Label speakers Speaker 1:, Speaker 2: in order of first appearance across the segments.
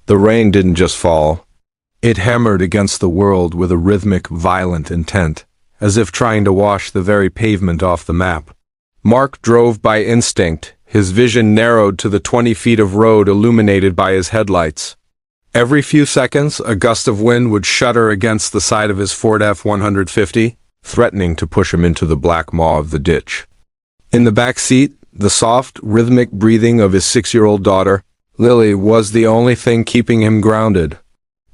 Speaker 1: The rain didn't just fall. It hammered against the world with a rhythmic, violent intent, as if trying to wash the very pavement off the map. Mark drove by instinct, his vision narrowed to the 20 feet of road illuminated by his headlights. Every few seconds, a gust of wind would shudder against the side of his Ford F-150, threatening to push him into the black maw of the ditch. In the back seat, the soft, rhythmic breathing of his 6-year-old daughter, Lily, was the only thing keeping him grounded.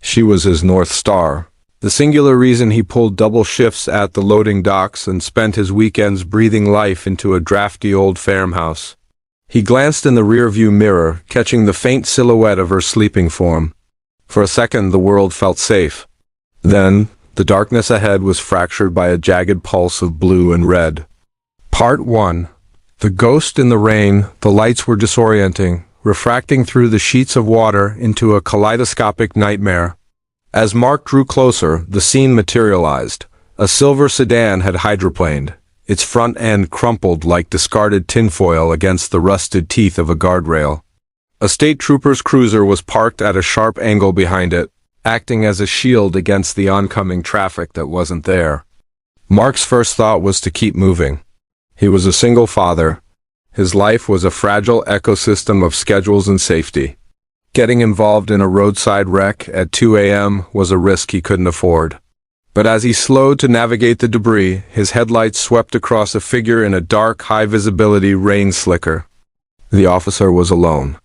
Speaker 1: She was his North Star, the singular reason he pulled double shifts at the loading docks and spent his weekends breathing life into a drafty old farmhouse. He glanced in the rearview mirror, catching the faint silhouette of her sleeping form. For a second, the world felt safe. Then, the darkness ahead was fractured by a jagged pulse of blue and red. Part 1. The ghost in the rain. The lights were disorienting, refracting through the sheets of water into a kaleidoscopic nightmare. As Mark drew closer, the scene materialized. A silver sedan had hydroplaned, its front end crumpled like discarded tinfoil against the rusted teeth of a guardrail. A state trooper's cruiser was parked at a sharp angle behind it, acting as a shield against the oncoming traffic that wasn't there. Mark's first thought was to keep moving. He was a single father. His life was a fragile ecosystem of schedules and safety. Getting involved in a roadside wreck at 2 a.m. was a risk he couldn't afford. But as he slowed to navigate the debris, his headlights swept across a figure in a dark, high-visibility rain slicker. The officer was alone.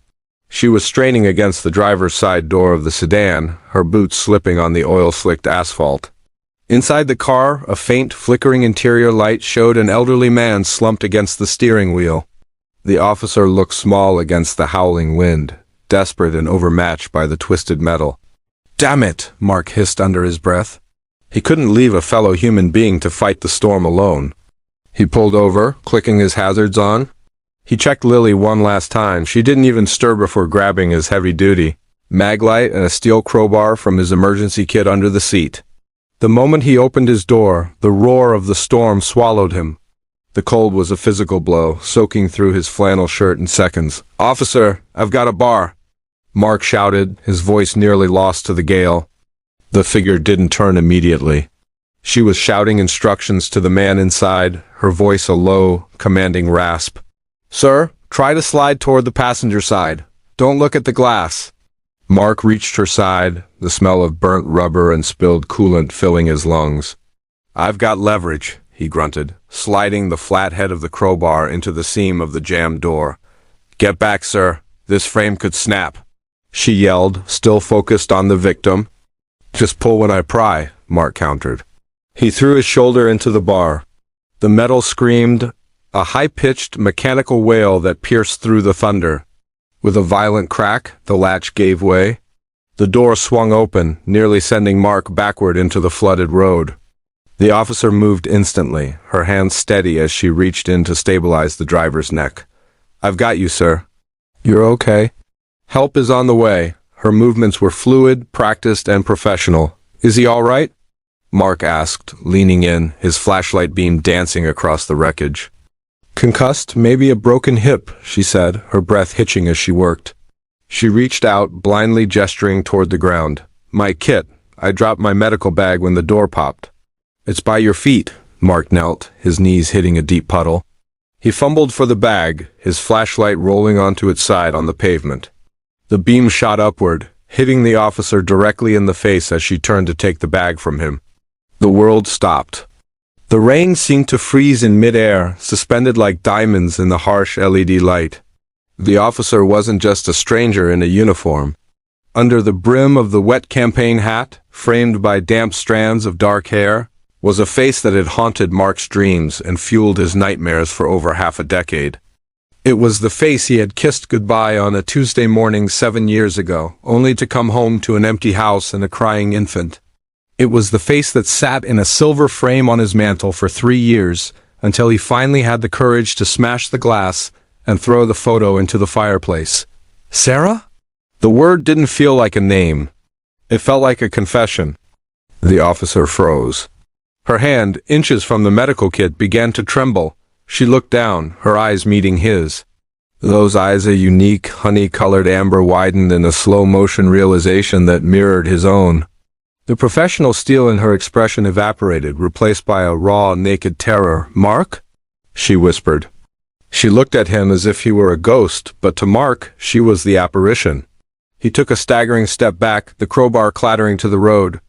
Speaker 1: She was straining against the driver's side door of the sedan, her boots slipping on the oil-slicked asphalt. Inside the car, a faint, flickering interior light showed an elderly man slumped against the steering wheel. The officer looked small against the howling wind, desperate and overmatched by the twisted metal. "Damn it!" Mark hissed under his breath. He couldn't leave a fellow human being to fight the storm alone. He pulled over, clicking his hazards on. He checked Lily one last time. She didn't even stir before grabbing his heavy-duty maglite and a steel crowbar from his emergency kit under the seat. The moment he opened his door, the roar of the storm swallowed him. The cold was a physical blow, soaking through his flannel shirt in seconds. "Officer, I've got a bar," Mark shouted, his voice nearly lost to the gale. The figure didn't turn immediately. She was shouting instructions to the man inside, her voice a low, commanding rasp. "Sir, try to slide toward the passenger side. Don't look at the glass." Mark reached her side, the smell of burnt rubber and spilled coolant filling his lungs. "I've got leverage," he grunted, sliding the flat head of the crowbar into the seam of the jammed door. "Get back, sir. This frame could snap," she yelled, still focused on the victim. "Just pull when I pry," Mark countered. He threw his shoulder into the bar. The metal screamed, a high-pitched mechanical wail that pierced through the thunder. With a violent crack, the latch gave way. The door swung open, nearly sending Mark backward into the flooded road. The officer moved instantly, her hands steady as she reached in to stabilize the driver's neck. "I've got you, sir." "You're okay?" "Help is on the way." Her movements were fluid, practiced, and professional. "Is he all right?" Mark asked, leaning in, his flashlight beam dancing across the wreckage. "Concussed, maybe a broken hip," she said, her breath hitching as she worked. She reached out, blindly gesturing toward the ground. "My kit. I dropped my medical bag when the door popped." "It's by your feet." Mark knelt, his knees hitting a deep puddle. He fumbled for the bag, his flashlight rolling onto its side on the pavement. The beam shot upward, hitting the officer directly in the face as she turned to take the bag from him. The world stopped. The rain seemed to freeze in midair, suspended like diamonds in the harsh LED light. The officer wasn't just a stranger in a uniform. Under the brim of the wet campaign hat, framed by damp strands of dark hair, was a face that had haunted Mark's dreams and fueled his nightmares for over half a decade. It was the face he had kissed goodbye on a Tuesday morning 7 years ago, only to come home to an empty house and a crying infant. It was the face that sat in a silver frame on his mantel for 3 years, until he finally had the courage to smash the glass and throw the photo into the fireplace. "Sarah?" The word didn't feel like a name. It felt like a confession. The officer froze. Her hand, inches from the medical kit, began to tremble. She looked down, her eyes meeting his. Those eyes, a unique, honey-colored amber, widened in a slow-motion realization that mirrored his own. The professional steel in her expression evaporated, replaced by a raw, naked terror. "Mark?" she whispered. She looked at him as if he were a ghost, but to Mark, she was the apparition. He took a staggering step back, the crowbar clattering to the road.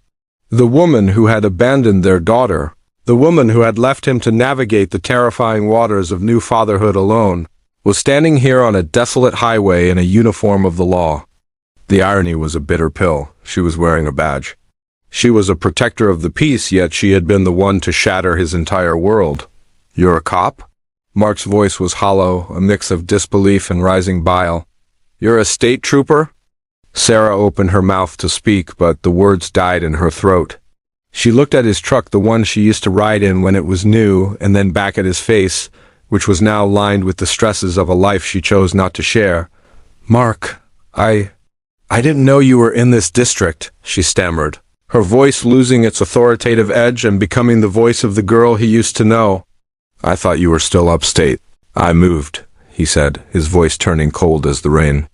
Speaker 1: The woman who had abandoned their daughter, the woman who had left him to navigate the terrifying waters of new fatherhood alone, was standing here on a desolate highway in a uniform of the law. The irony was a bitter pill. She was wearing a badge. She was a protector of the peace, yet she had been the one to shatter his entire world. "You're a cop?" Mark's voice was hollow, a mix of disbelief and rising bile. "You're a state trooper?" Sarah opened her mouth to speak, but the words died in her throat. She looked at his truck, the one she used to ride in when it was new, and then back at his face, which was now lined with the stresses of a life she chose not to share. "Mark, I didn't know you were in this district," she stammered, her voice losing its authoritative edge and becoming the voice of the girl he used to know. "I thought you were still upstate." "I moved," he said, his voice turning cold as the rain.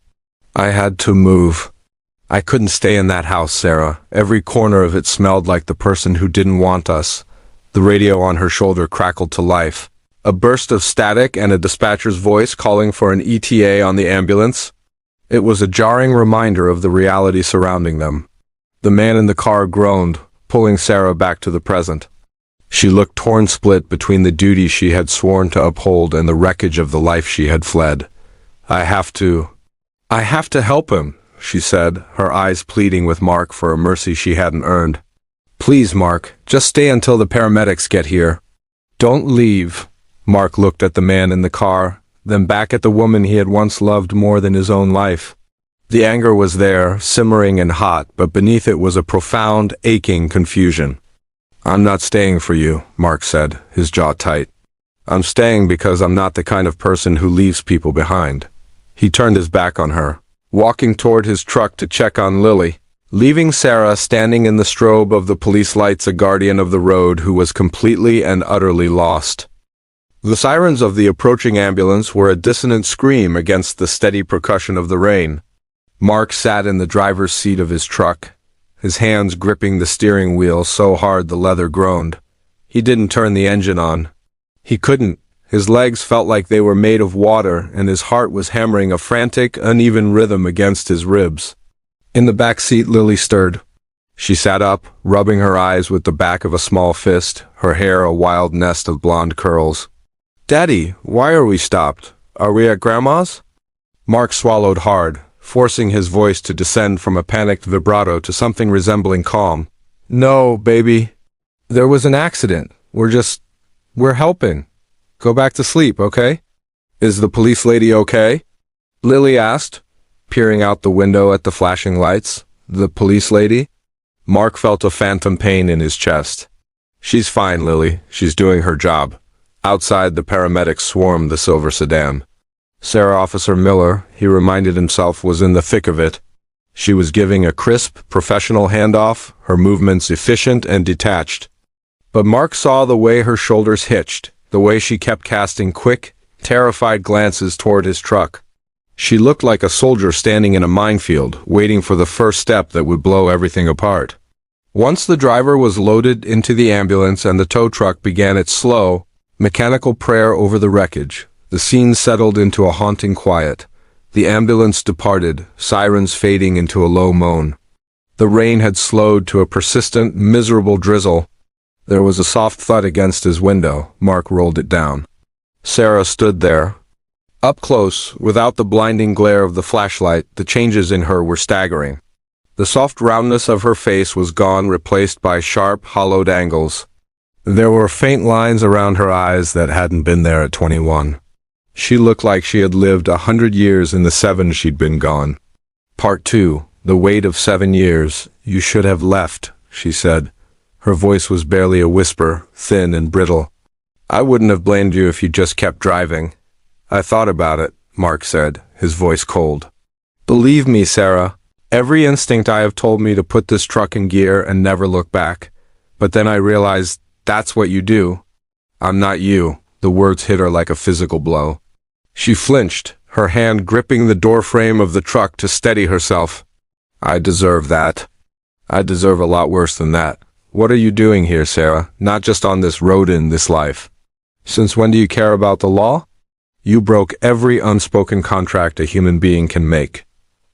Speaker 1: "I had to move. I couldn't stay in that house, Sarah. Every corner of it smelled like the person who didn't want us." The radio on her shoulder crackled to life. A burst of static and a dispatcher's voice calling for an ETA on the ambulance. It was a jarring reminder of the reality surrounding them. The man in the car groaned, pulling Sarah back to the present. She looked torn, split between the duty she had sworn to uphold and the wreckage of the life she had fled. I have to help him," she said, her eyes pleading with Mark for a mercy she hadn't earned. "Please, Mark, just stay until the paramedics get here. Don't leave." Mark looked at the man in the car, then back at the woman he had once loved more than his own life. The anger was there, simmering and hot, but beneath it was a profound, aching confusion. "I'm not staying for you," Mark said, his jaw tight. "I'm staying because I'm not the kind of person who leaves people behind." He turned his back on her, walking toward his truck to check on Lily, leaving Sarah standing in the strobe of the police lights, a guardian of the road who was completely and utterly lost. The sirens of the approaching ambulance were a dissonant scream against the steady percussion of the rain. Mark sat in the driver's seat of his truck, his hands gripping the steering wheel so hard the leather groaned. He didn't turn the engine on. He couldn't. His legs felt like they were made of water, and his heart was hammering a frantic, uneven rhythm against his ribs. In the back seat, Lily stirred. She sat up, rubbing her eyes with the back of a small fist, her hair a wild nest of blonde curls. "Daddy, why are we stopped? Are we at Grandma's?" Mark swallowed hard, forcing his voice to descend from a panicked vibrato to something resembling calm. "No, baby. There was an accident. We're helping. Go back to sleep, okay?" "Is the police lady okay?" Lily asked, peering out the window at the flashing lights. "The police lady?" Mark felt a phantom pain in his chest. "She's fine, Lily. She's doing her job." Outside, the paramedics swarmed the silver sedan. Sarah Officer Miller, he reminded himself, was in the thick of it. She was giving a crisp, professional handoff, her movements efficient and detached. But Mark saw the way her shoulders hitched, the way she kept casting quick, terrified glances toward his truck. She looked like a soldier standing in a minefield, waiting for the first step that would blow everything apart. Once the driver was loaded into the ambulance and the tow truck began its slow, mechanical prayer over the wreckage, the scene settled into a haunting quiet. The ambulance departed, sirens fading into a low moan. The rain had slowed to a persistent, miserable drizzle. There was a soft thud against his window. Mark rolled it down. Sarah stood there. Up close, without the blinding glare of the flashlight, the changes in her were staggering. The soft roundness of her face was gone, replaced by sharp, hollowed angles. There were faint lines around her eyes that hadn't been there at 21. She looked like she had lived 100 years in the 7 she'd been gone. Part 2. The weight of 7 years. "You should have left," she said. Her voice was barely a whisper, thin and brittle. "I wouldn't have blamed you if you just kept driving." "I thought about it," Mark said, his voice cold. "Believe me, Sarah, every instinct I have told me to put this truck in gear and never look back. But then I realized that's what you do. I'm not you." The words hit her like a physical blow. She flinched, her hand gripping the doorframe of the truck to steady herself. I deserve that. I deserve a lot worse than that. What are you doing here, Sarah? Not just on this road in this life. Since when do you care about the law? You broke every unspoken contract a human being can make.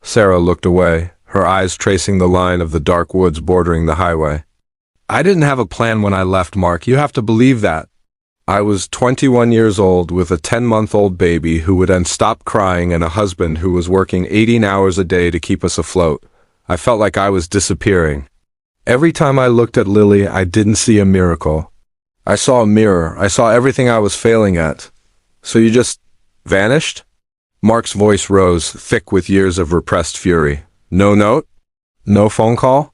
Speaker 1: Sarah looked away, her eyes tracing the line of the dark woods bordering the highway. I didn't have a plan when I left, Mark. You have to believe that. I was 21 years old with a 10-month-old baby who would then stop crying and a husband who was working 18 hours a day to keep us afloat. I felt like I was disappearing. Every time I looked at Lily, I didn't see a miracle. I saw a mirror. I saw everything I was failing at. So you just vanished? Mark's voice rose, thick with years of repressed fury. No note? No phone call?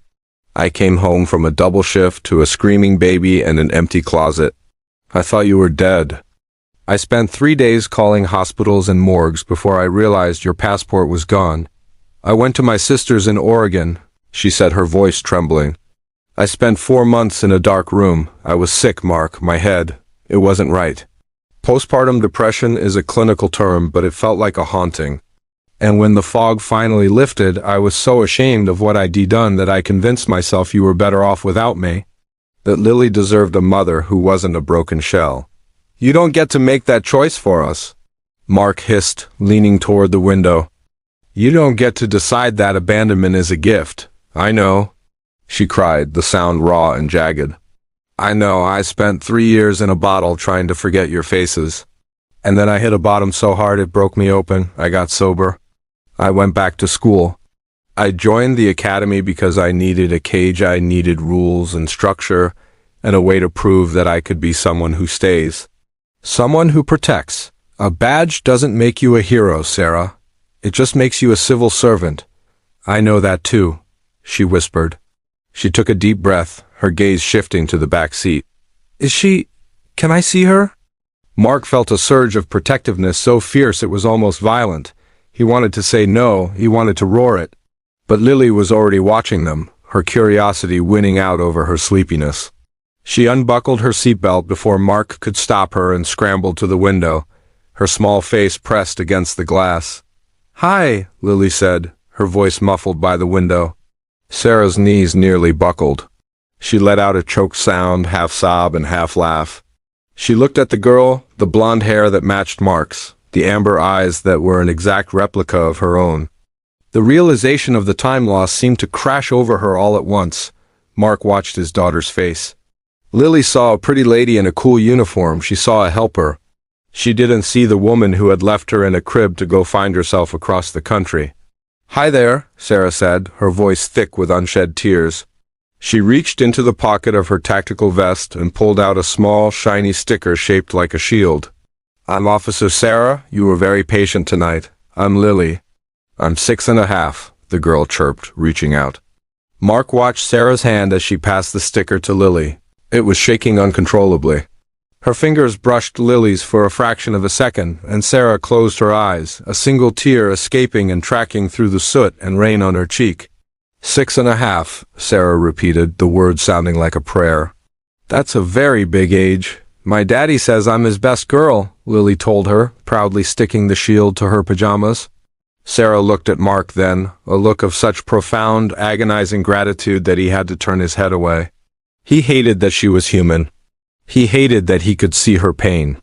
Speaker 1: I came home from a double shift to a screaming baby and an empty closet. I thought you were dead. I spent 3 days calling hospitals and morgues before I realized your passport was gone. I went to my sister's in Oregon, she said, her voice trembling. I spent 4 months in a dark room. I was sick, Mark, my head. It wasn't right. Postpartum depression is a clinical term, but it felt like a haunting. And when the fog finally lifted, I was so ashamed of what I'd done that I convinced myself you were better off without me. That Lily deserved a mother who wasn't a broken shell. You don't get to make that choice for us, Mark hissed, leaning toward the window. You don't get to decide that abandonment is a gift. I know, she cried, the sound raw and jagged. I know, I spent 3 years in a bottle trying to forget your faces. And then I hit a bottom so hard it broke me open. I got sober. I went back to school. I joined the academy because I needed a cage. I needed rules and structure and a way to prove that I could be someone who stays. Someone who protects. A badge doesn't make you a hero, Sarah. It just makes you a civil servant. I know that too, she whispered. She took a deep breath, her gaze shifting to the back seat. Can I see her? Mark felt a surge of protectiveness so fierce it was almost violent. He wanted to say no, he wanted to roar it. But Lily was already watching them, her curiosity winning out over her sleepiness. She unbuckled her seatbelt before Mark could stop her and scrambled to the window, her small face pressed against the glass. Hi, Lily said, her voice muffled by the window. Sarah's knees nearly buckled. She let out a choked sound, half sob and half laugh. She looked at the girl, the blonde hair that matched Mark's, the amber eyes that were an exact replica of her own. The realization of the time loss seemed to crash over her all at once. Mark watched his daughter's face. Lily saw a pretty lady in a cool uniform. She saw a helper. She didn't see the woman who had left her in a crib to go find herself across the country. Hi there, Sarah said, her voice thick with unshed tears. She reached into the pocket of her tactical vest and pulled out a small, shiny sticker shaped like a shield. I'm Officer Sarah. You were very patient tonight. I'm Lily. I'm 6.5, the girl chirped, reaching out. Mark watched Sarah's hand as she passed the sticker to Lily. It was shaking uncontrollably. Her fingers brushed Lily's for a fraction of a second, and Sarah closed her eyes, a single tear escaping and tracking through the soot and rain on her cheek. 6.5, Sarah repeated, the word sounding like a prayer. That's a very big age. My daddy says I'm his best girl, Lily told her, proudly sticking the shield to her pajamas. Sarah looked at Mark then, a look of such profound, agonizing gratitude that he had to turn his head away. He hated that she was human. He hated that he could see her pain.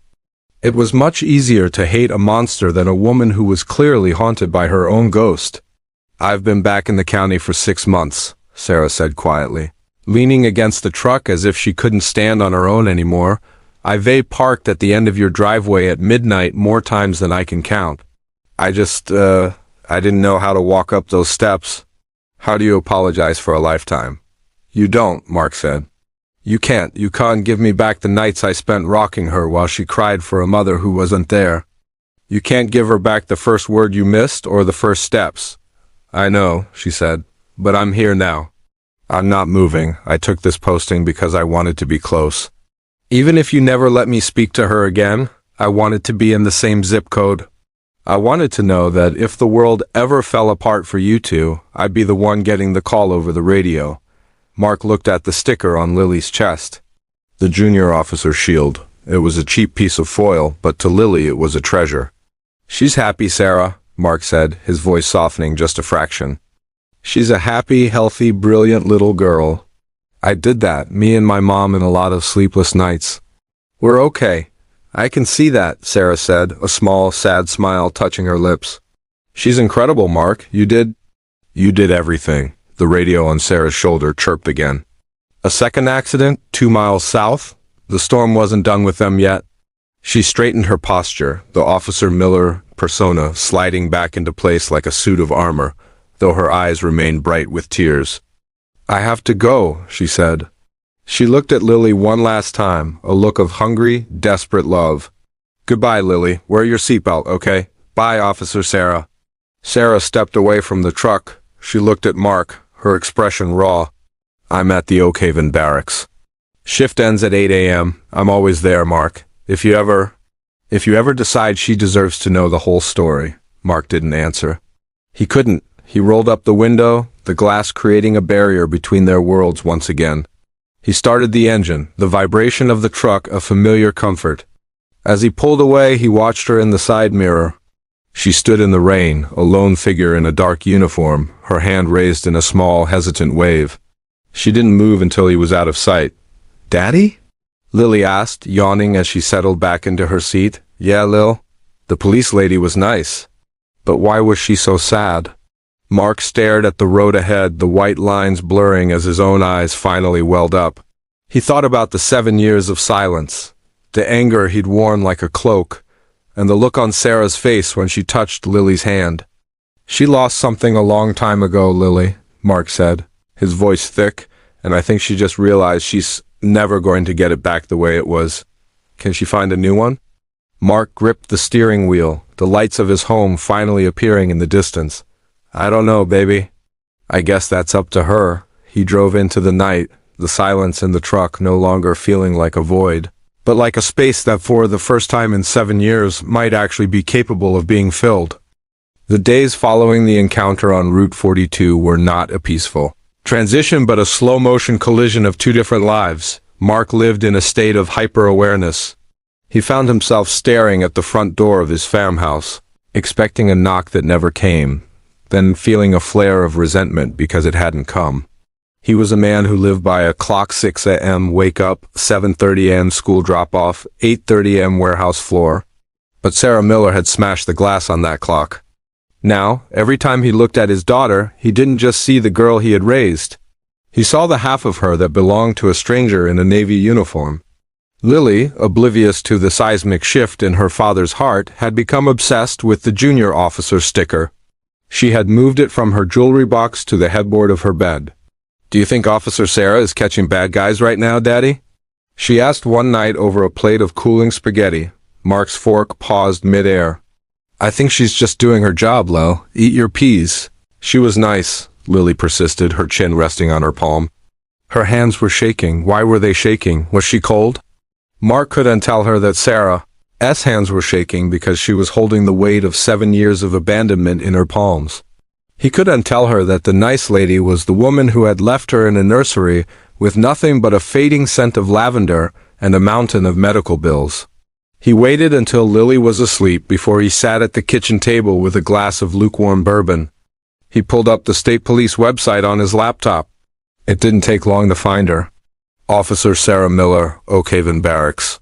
Speaker 1: It was much easier to hate a monster than a woman who was clearly haunted by her own ghost. I've been back in the county for 6 months, Sarah said quietly. Leaning against the truck as if she couldn't stand on her own anymore, I've parked at the end of your driveway at midnight more times than I can count. I didn't know how to walk up those steps. How do you apologize for a lifetime? You don't, Mark said. You can't give me back the nights I spent rocking her while she cried for a mother who wasn't there. You can't give her back the first word you missed or the first steps. I know, she said, but I'm here now. I'm not moving. I took this posting because I wanted to be close. Even if you never let me speak to her again, I wanted to be in the same zip code. I wanted to know that if the world ever fell apart for you two, I'd be the one getting the call over the radio. Mark looked at the sticker on Lily's chest. The junior officer's shield. It was a cheap piece of foil, but to Lily it was a treasure. She's happy, Sarah, Mark said, his voice softening just a fraction. She's a happy, healthy, brilliant little girl. I did that, me and my mom, in a lot of sleepless nights. We're okay. I can see that, Sarah said, a small, sad smile touching her lips. She's incredible, Mark. You did everything. The radio on Sarah's shoulder chirped again. A second accident, 2 miles south? The storm wasn't done with them yet. She straightened her posture, the Officer Miller persona sliding back into place like a suit of armor, though her eyes remained bright with tears. I have to go, she said. She looked at Lily one last time, a look of hungry, desperate love. Goodbye, Lily. Wear your seatbelt, okay? Bye, Officer Sarah. Sarah stepped away from the truck. She looked at Mark, her expression raw. I'm at the Oakhaven barracks. Shift ends at 8 a.m. I'm always there, Mark. If you ever decide she deserves to know the whole story. Mark didn't answer. He couldn't. He rolled up the window, the glass creating a barrier between their worlds once again. He started the engine, the vibration of the truck a familiar comfort. As he pulled away, he watched her in the side mirror. She stood in the rain, a lone figure in a dark uniform, her hand raised in a small, hesitant wave. She didn't move until he was out of sight. Daddy? Lily asked, yawning as she settled back into her seat. Yeah, Lil. The police lady was nice. But why was she so sad? Mark stared at the road ahead, the white lines blurring as his own eyes finally welled up. He thought about the 7 years of silence, the anger he'd worn like a cloak, and the look on Sarah's face when she touched Lily's hand. She lost something a long time ago, Lily, Mark said, his voice thick, and I think she just realized she's never going to get it back the way it was. Can she find a new one? Mark gripped the steering wheel, the lights of his home finally appearing in the distance. I don't know, baby. I guess that's up to her. He drove into the night, the silence in the truck no longer feeling like a void, but like a space that for the first time in 7 years might actually be capable of being filled. The days following the encounter on Route 42 were not a peaceful transition but a slow-motion collision of two different lives. Mark lived in a state of hyper-awareness. He found himself staring at the front door of his farmhouse, expecting a knock that never came, then feeling a flare of resentment because it hadn't come. He was a man who lived by a clock, 6 a.m. wake up, 7:30 a.m. school drop-off, 8:30 a.m. warehouse floor. But Sarah Miller had smashed the glass on that clock. Now, every time he looked at his daughter, he didn't just see the girl he had raised. He saw the half of her that belonged to a stranger in a Navy uniform. Lily, oblivious to the seismic shift in her father's heart, had become obsessed with the junior officer sticker. She had moved it from her jewelry box to the headboard of her bed. Do you think Officer Sarah is catching bad guys right now, Daddy? She asked one night over a plate of cooling spaghetti. Mark's fork paused mid-air. I think she's just doing her job, Lo. Eat your peas. She was nice, Lily persisted, her chin resting on her palm. Her hands were shaking. Why were they shaking? Was she cold? Mark couldn't tell her that Sarah's hands were shaking because she was holding the weight of 7 years of abandonment in her palms. He couldn't tell her that the nice lady was the woman who had left her in a nursery with nothing but a fading scent of lavender and a mountain of medical bills. He waited until Lily was asleep before he sat at the kitchen table with a glass of lukewarm bourbon. He pulled up the state police website on his laptop. It didn't take long to find her. Officer Sarah Miller, Oakhaven Barracks.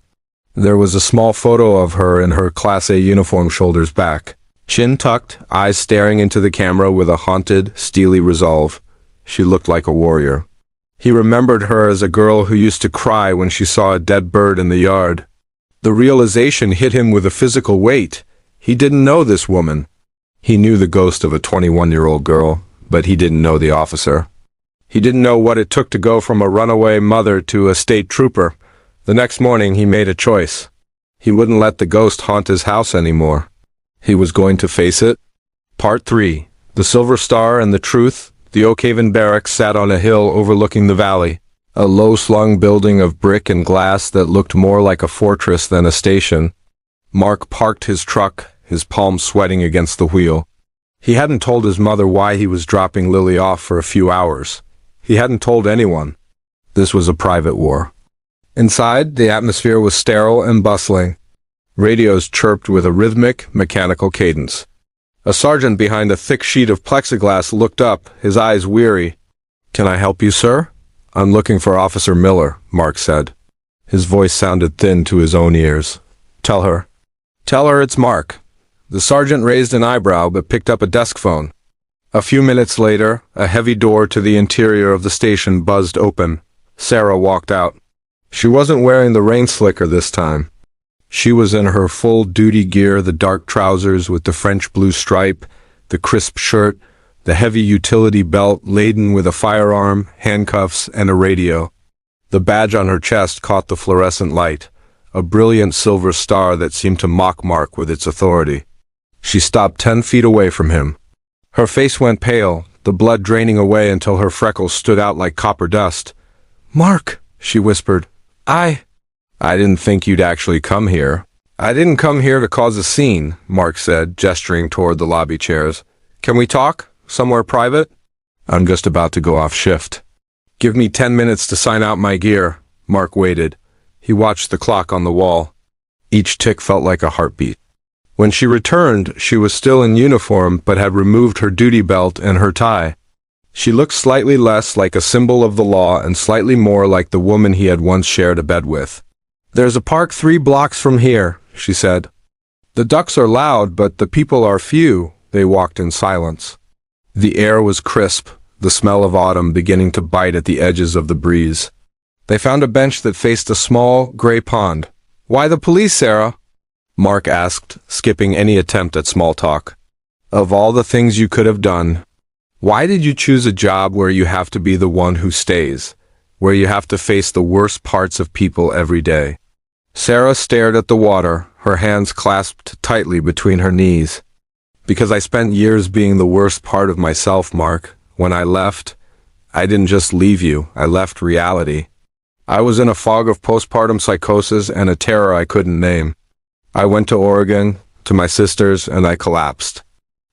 Speaker 1: There was a small photo of her in her Class A uniform, shoulders back, chin tucked, eyes staring into the camera with a haunted, steely resolve. She looked like a warrior. He remembered her as a girl who used to cry when she saw a dead bird in the yard. The realization hit him with a physical weight. He didn't know this woman. He knew the ghost of a 21-year-old girl, but he didn't know the officer. He didn't know what it took to go from a runaway mother to a state trooper. The next morning he made a choice. He wouldn't let the ghost haunt his house anymore. He was going to face it. Part 3. The Silver Star and the Truth. The Oakhaven Barracks sat on a hill overlooking the valley. A low-slung building of brick and glass that looked more like a fortress than a station. Mark parked his truck, his palms sweating against the wheel. He hadn't told his mother why he was dropping Lily off for a few hours. He hadn't told anyone. This was a private war. Inside, the atmosphere was sterile and bustling. Radios chirped with a rhythmic, mechanical cadence. A sergeant behind a thick sheet of plexiglass looked up, his eyes weary. "Can I help you, sir?" "I'm looking for Officer Miller," Mark said. His voice sounded thin to his own ears. "Tell her." "Tell her it's Mark." The sergeant raised an eyebrow but picked up a desk phone. A few minutes later, a heavy door to the interior of the station buzzed open. Sarah walked out. She wasn't wearing the rain slicker this time. She was in her full duty gear, the dark trousers with the French blue stripe, the crisp shirt, the heavy utility belt laden with a firearm, handcuffs, and a radio. The badge on her chest caught the fluorescent light, a brilliant silver star that seemed to mock Mark with its authority. She stopped 10 feet away from him. Her face went pale, the blood draining away until her freckles stood out like copper dust. "Mark," she whispered, I didn't think you'd actually come here." "I didn't come here to cause a scene," Mark said, gesturing toward the lobby chairs. "Can we talk? Somewhere private?" "I'm just about to go off shift." "Give me 10 minutes to sign out my gear." Mark waited. He watched the clock on the wall. Each tick felt like a heartbeat. When she returned, she was still in uniform but had removed her duty belt and her tie. She looked slightly less like a symbol of the law and slightly more like the woman he had once shared a bed with. "There's a park 3 blocks from here," she said. "The ducks are loud, but the people are few." They walked in silence. The air was crisp, the smell of autumn beginning to bite at the edges of the breeze. They found a bench that faced a small, gray pond. "Why the police, Sarah?" Mark asked, skipping any attempt at small talk. "Of all the things you could have done, why did you choose a job where you have to be the one who stays, where you have to face the worst parts of people every day?" Sarah stared at the water, her hands clasped tightly between her knees. "Because I spent years being the worst part of myself, Mark. When I left, I didn't just leave you, I left reality. I was in a fog of postpartum psychosis and a terror I couldn't name. I went to Oregon, to my sister's, and I collapsed.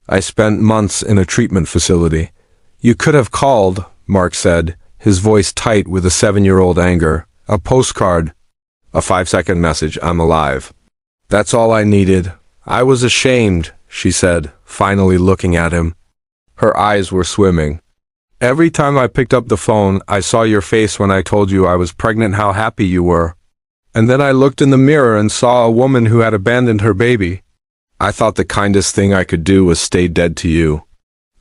Speaker 1: I spent months in a treatment facility." "You could have called," Mark said, his voice tight with a 7-year-old anger. "A postcard. A 5-second message, I'm alive. That's all I needed. I was ashamed," she said, finally looking at him. Her eyes were swimming. "Every time I picked up the phone, I saw your face when I told you I was pregnant, how happy you were. And then I looked in the mirror and saw a woman who had abandoned her baby. I thought the kindest thing I could do was stay dead to you.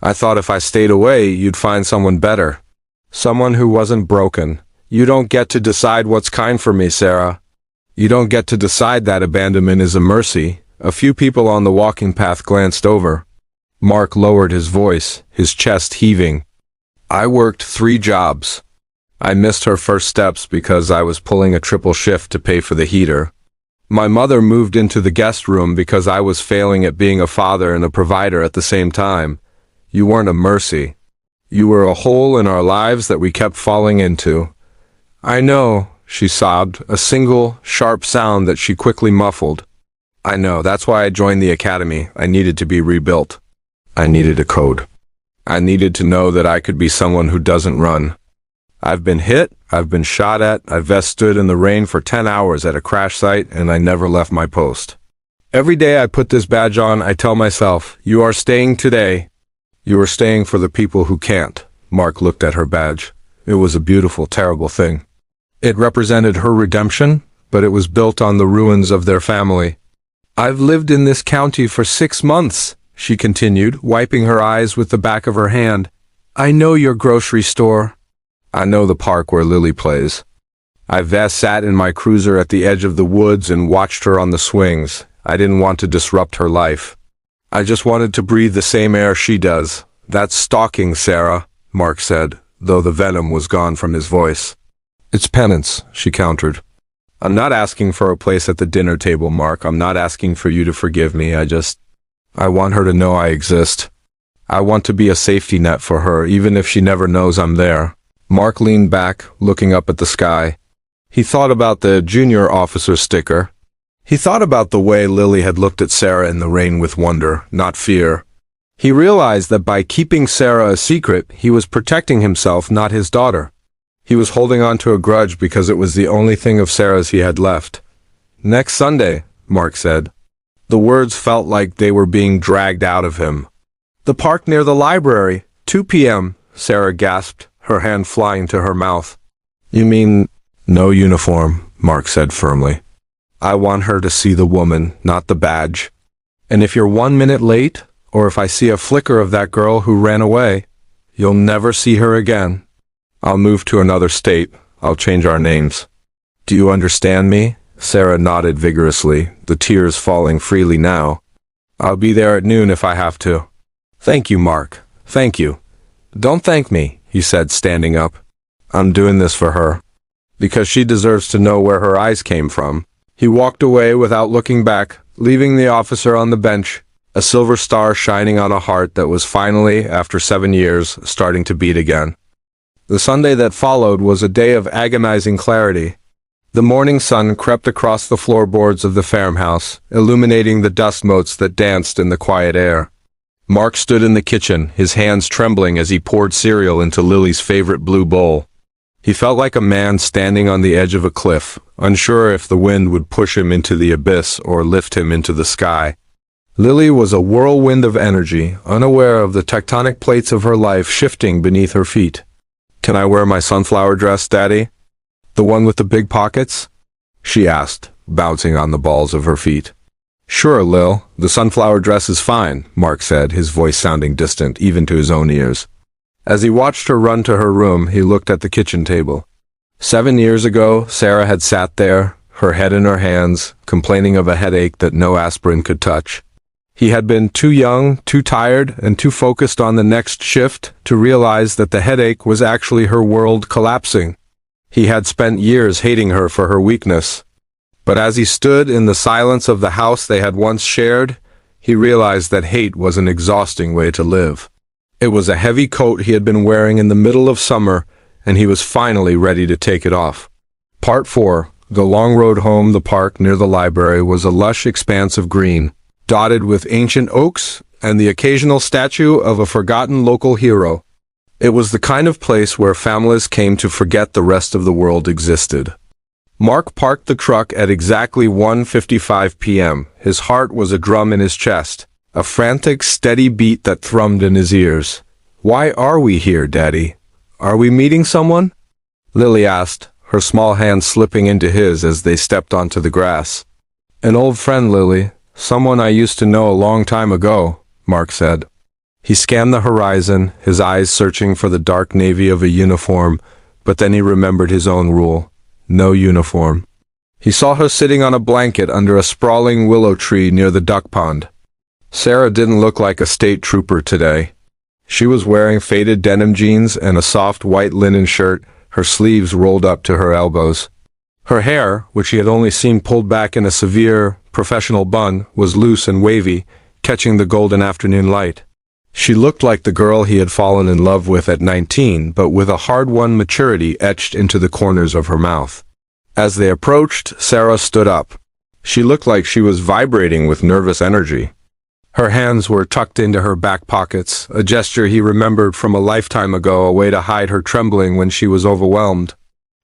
Speaker 1: I thought if I stayed away, you'd find someone better. Someone who wasn't broken. You don't get to decide what's kind for me, Sarah. You don't get to decide that abandonment is a mercy." A few people on the walking path glanced over. Mark lowered his voice, his chest heaving. "I worked 3 jobs. I missed her first steps because I was pulling a triple shift to pay for the heater. My mother moved into the guest room because I was failing at being a father and a provider at the same time. You weren't a mercy. You were a hole in our lives that we kept falling into." "I know," she sobbed, a single, sharp sound that she quickly muffled. "I know, that's why I joined the academy. I needed to be rebuilt. I needed a code. I needed to know that I could be someone who doesn't run. I've been hit, I've been shot at, I've stood in the rain for 10 hours at a crash site, and I never left my post. Every day I put this badge on, I tell myself, you are staying today. You are staying for the people who can't." Mark looked at her badge. It was a beautiful, terrible thing. It represented her redemption, but it was built on the ruins of their family. "I've lived in this county for 6 months, she continued, wiping her eyes with the back of her hand. "I know your grocery store. I know the park where Lily plays. I've sat in my cruiser at the edge of the woods and watched her on the swings. I didn't want to disrupt her life. I just wanted to breathe the same air she does." "That's stalking, Sarah," Mark said, though the venom was gone from his voice. "It's penance," she countered. "I'm not asking for a place at the dinner table, Mark. I'm not asking for you to forgive me. I want her to know I exist. I want to be a safety net for her, even if she never knows I'm there." Mark leaned back, looking up at the sky. He thought about the junior officer sticker. He thought about the way Lily had looked at Sarah in the rain with wonder, not fear. He realized that by keeping Sarah a secret, he was protecting himself, not his daughter. He was holding on to a grudge because it was the only thing of Sarah's he had left. "Next Sunday," Mark said. The words felt like they were being dragged out of him. The park near the library, 2 p.m., Sarah gasped, her hand flying to her mouth. You mean no uniform, Mark said firmly. I want her to see the woman, not the badge. And if you're 1 minute late, or if I see a flicker of that girl who ran away, you'll never see her again. I'll move to another state. I'll change our names. Do you understand me? Sarah nodded vigorously, the tears falling freely now. I'll be there at noon if I have to. Thank you, Mark. Thank you. Don't thank me, he said, standing up. I'm doing this for her. Because she deserves to know where her eyes came from. He walked away without looking back, leaving the officer on the bench, a silver star shining on a heart that was finally, after 7 years, starting to beat again. The Sunday that followed was a day of agonizing clarity. The morning sun crept across the floorboards of the farmhouse, illuminating the dust motes that danced in the quiet air. Mark stood in the kitchen, his hands trembling as he poured cereal into Lily's favorite blue bowl. He felt like a man standing on the edge of a cliff, unsure if the wind would push him into the abyss or lift him into the sky. Lily was a whirlwind of energy, unaware of the tectonic plates of her life shifting beneath her feet. Can I wear my sunflower dress, Daddy? The one with the big pockets? She asked, bouncing on the balls of her feet. Sure, Lil, the sunflower dress is fine, Mark said, his voice sounding distant even to his own ears. As he watched her run to her room, he looked at the kitchen table. 7 years ago, Sarah had sat there, her head in her hands, complaining of a headache that no aspirin could touch. He had been too young, too tired, and too focused on the next shift to realize that the headache was actually her world collapsing. He had spent years hating her for her weakness. But as he stood in the silence of the house they had once shared, he realized that hate was an exhausting way to live. It was a heavy coat he had been wearing in the middle of summer, and he was finally ready to take it off. Part 4. The long road home. The park near the library was a lush expanse of green, dotted with ancient oaks and the occasional statue of a forgotten local hero. It was the kind of place where families came to forget the rest of the world existed. Mark parked the truck at exactly 1:55 p.m. His heart was a drum in his chest, a frantic, steady beat that thrummed in his ears. Why are we here, Daddy? Are we meeting someone? Lily asked, her small hand slipping into his as they stepped onto the grass. An old friend, Lily. Someone I used to know a long time ago, Mark said. He scanned the horizon, his eyes searching for the dark navy of a uniform, but then he remembered his own rule. No uniform. He saw her sitting on a blanket under a sprawling willow tree near the duck pond. Sarah didn't look like a state trooper today. She was wearing faded denim jeans and a soft white linen shirt, her sleeves rolled up to her elbows. Her hair, which he had only seen pulled back in a severe, professional bun, was loose and wavy, catching the golden afternoon light. She looked like the girl he had fallen in love with at 19, but with a hard-won maturity etched into the corners of her mouth. As they approached, Sarah stood up. She looked like she was vibrating with nervous energy. Her hands were tucked into her back pockets, a gesture he remembered from a lifetime ago, a way to hide her trembling when she was overwhelmed.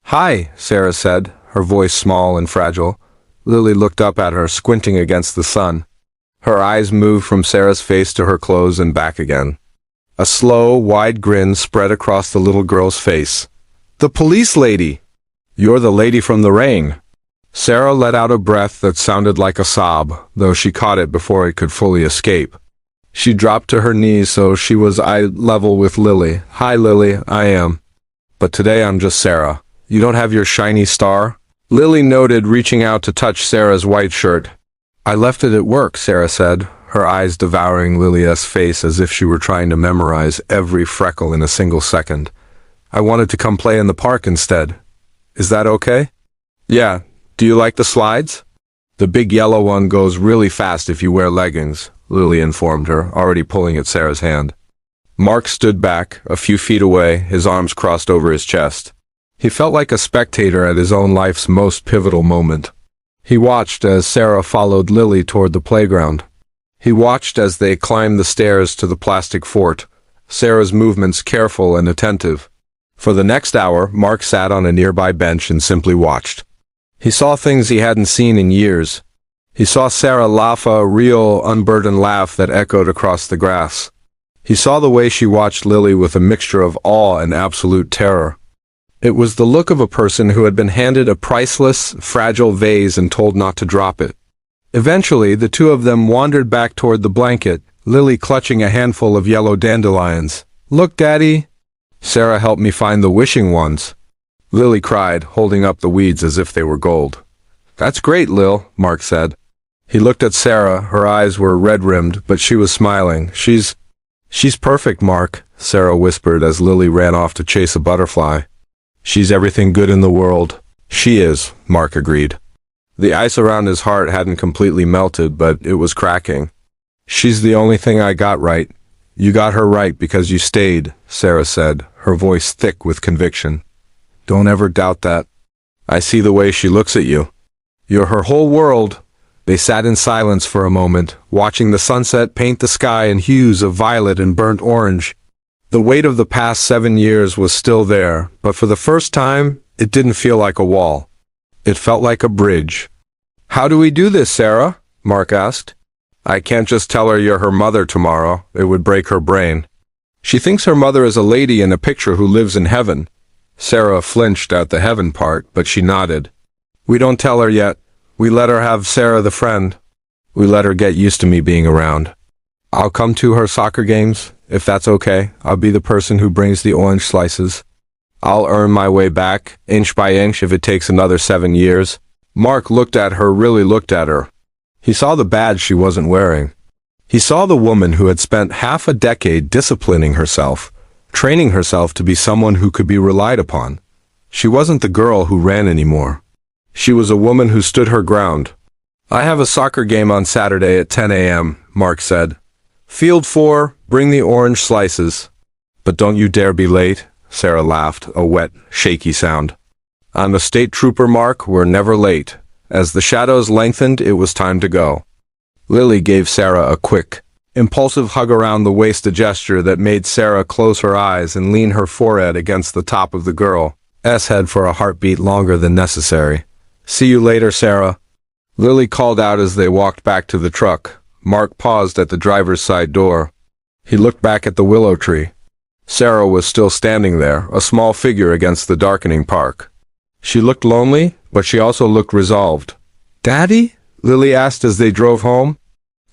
Speaker 1: Hi, Sarah said, her voice small and fragile. Lily looked up at her, squinting against the sun. Her eyes moved from Sarah's face to her clothes and back again. A slow, wide grin spread across the little girl's face. The police lady! You're the lady from the rain. Sarah let out a breath that sounded like a sob, though she caught it before it could fully escape. She dropped to her knees so she was eye level with Lily. Hi, Lily, I am. But today I'm just Sarah. You don't have your shiny star? Lily noted, reaching out to touch Sarah's white shirt. I left it at work, Sarah said, her eyes devouring Lily's face as if she were trying to memorize every freckle in a single second. I wanted to come play in the park instead. Is that okay? Yeah. Do you like the slides? The big yellow one goes really fast if you wear leggings, Lily informed her, already pulling at Sarah's hand. Mark stood back, a few feet away, his arms crossed over his chest. He felt like a spectator at his own life's most pivotal moment. He watched as Sarah followed Lily toward the playground. He watched as they climbed the stairs to the plastic fort, Sarah's movements careful and attentive. For the next hour, Mark sat on a nearby bench and simply watched. He saw things he hadn't seen in years. He saw Sarah laugh, a real, unburdened laugh that echoed across the grass. He saw the way she watched Lily with a mixture of awe and absolute terror. It was the look of a person who had been handed a priceless, fragile vase and told not to drop it. Eventually, the two of them wandered back toward the blanket, Lily clutching a handful of yellow dandelions. "Look, Daddy!" "Sarah helped me find the wishing ones," Lily cried, holding up the weeds as if they were gold. "That's great, Lil," Mark said. He looked at Sarah. Her eyes were red-rimmed, but she was smiling. She's perfect, Mark," Sarah whispered as Lily ran off to chase a butterfly. "She's everything good in the world." "She is," Mark agreed. The ice around his heart hadn't completely melted, but it was cracking. "She's the only thing I got right." "You got her right because you stayed," Sarah said, her voice thick with conviction. "Don't ever doubt that. I see the way she looks at you. You're her whole world." They sat in silence for a moment, watching the sunset paint the sky in hues of violet and burnt orange. The weight of the past 7 years was still there, but for the first time, it didn't feel like a wall. It felt like a bridge. "How do we do this, Sarah?" Mark asked. "I can't just tell her you're her mother tomorrow. It would break her brain. She thinks her mother is a lady in a picture who lives in heaven." Sarah flinched at the heaven part, but she nodded. "We don't tell her yet. We let her have Sarah the friend. We let her get used to me being around. I'll come to her soccer games, if that's okay. I'll be the person who brings the orange slices. I'll earn my way back, inch by inch, if it takes another 7 years. Mark looked at her, really looked at her. He saw the badge she wasn't wearing. He saw the woman who had spent half a decade disciplining herself, training herself to be someone who could be relied upon. She wasn't the girl who ran anymore. She was a woman who stood her ground. "I have a soccer game on Saturday at 10 a.m., Mark said. "Field 4, bring the orange slices." "But don't you dare be late," Sarah laughed, a wet, shaky sound. "I'm a state trooper, Mark. We're never late." As the shadows lengthened, it was time to go. Lily gave Sarah a quick, impulsive hug around the waist, a gesture that made Sarah close her eyes and lean her forehead against the top of the girl's head for a heartbeat longer than necessary. "See you later, Sarah," Lily called out as they walked back to the truck. Mark paused at the driver's side door. He looked back at the willow tree. Sarah was still standing there, a small figure against the darkening park. She looked lonely, but she also looked resolved. "Daddy?" Lily asked as they drove home.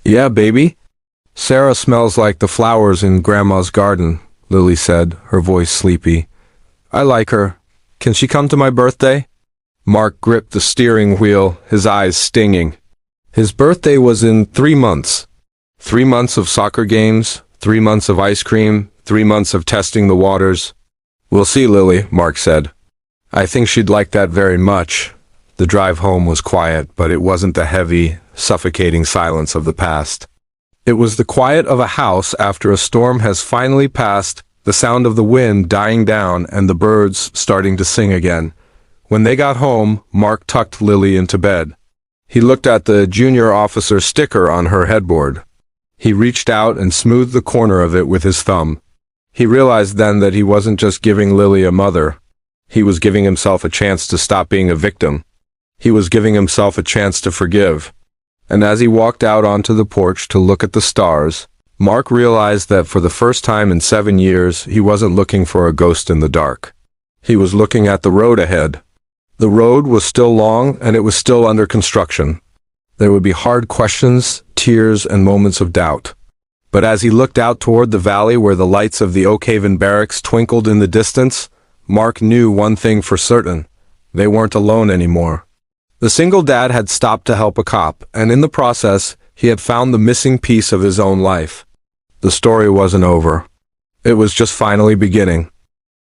Speaker 1: "Yeah, baby?" "Sarah smells like the flowers in Grandma's garden," Lily said, her voice sleepy. "I like her. Can she come to my birthday?" Mark gripped the steering wheel, his eyes stinging. His birthday was in 3 months. 3 months of soccer games, 3 months of ice cream, 3 months of testing the waters. "We'll see, Lily," Mark said. "I think she'd like that very much." The drive home was quiet, but it wasn't the heavy, suffocating silence of the past. It was the quiet of a house after a storm has finally passed, the sound of the wind dying down and the birds starting to sing again. When they got home, Mark tucked Lily into bed. He looked at the junior officer sticker on her headboard. He reached out and smoothed the corner of it with his thumb. He realized then that he wasn't just giving Lily a mother. He was giving himself a chance to stop being a victim. He was giving himself a chance to forgive. And as he walked out onto the porch to look at the stars, Mark realized that for the first time in 7 years, he wasn't looking for a ghost in the dark. He was looking at the road ahead. The road was still long, and it was still under construction. There would be hard questions, tears, and moments of doubt. But as he looked out toward the valley where the lights of the Oak Haven barracks twinkled in the distance, Mark knew one thing for certain. They weren't alone anymore. The single dad had stopped to help a cop, and in the process, he had found the missing piece of his own life. The story wasn't over. It was just finally beginning.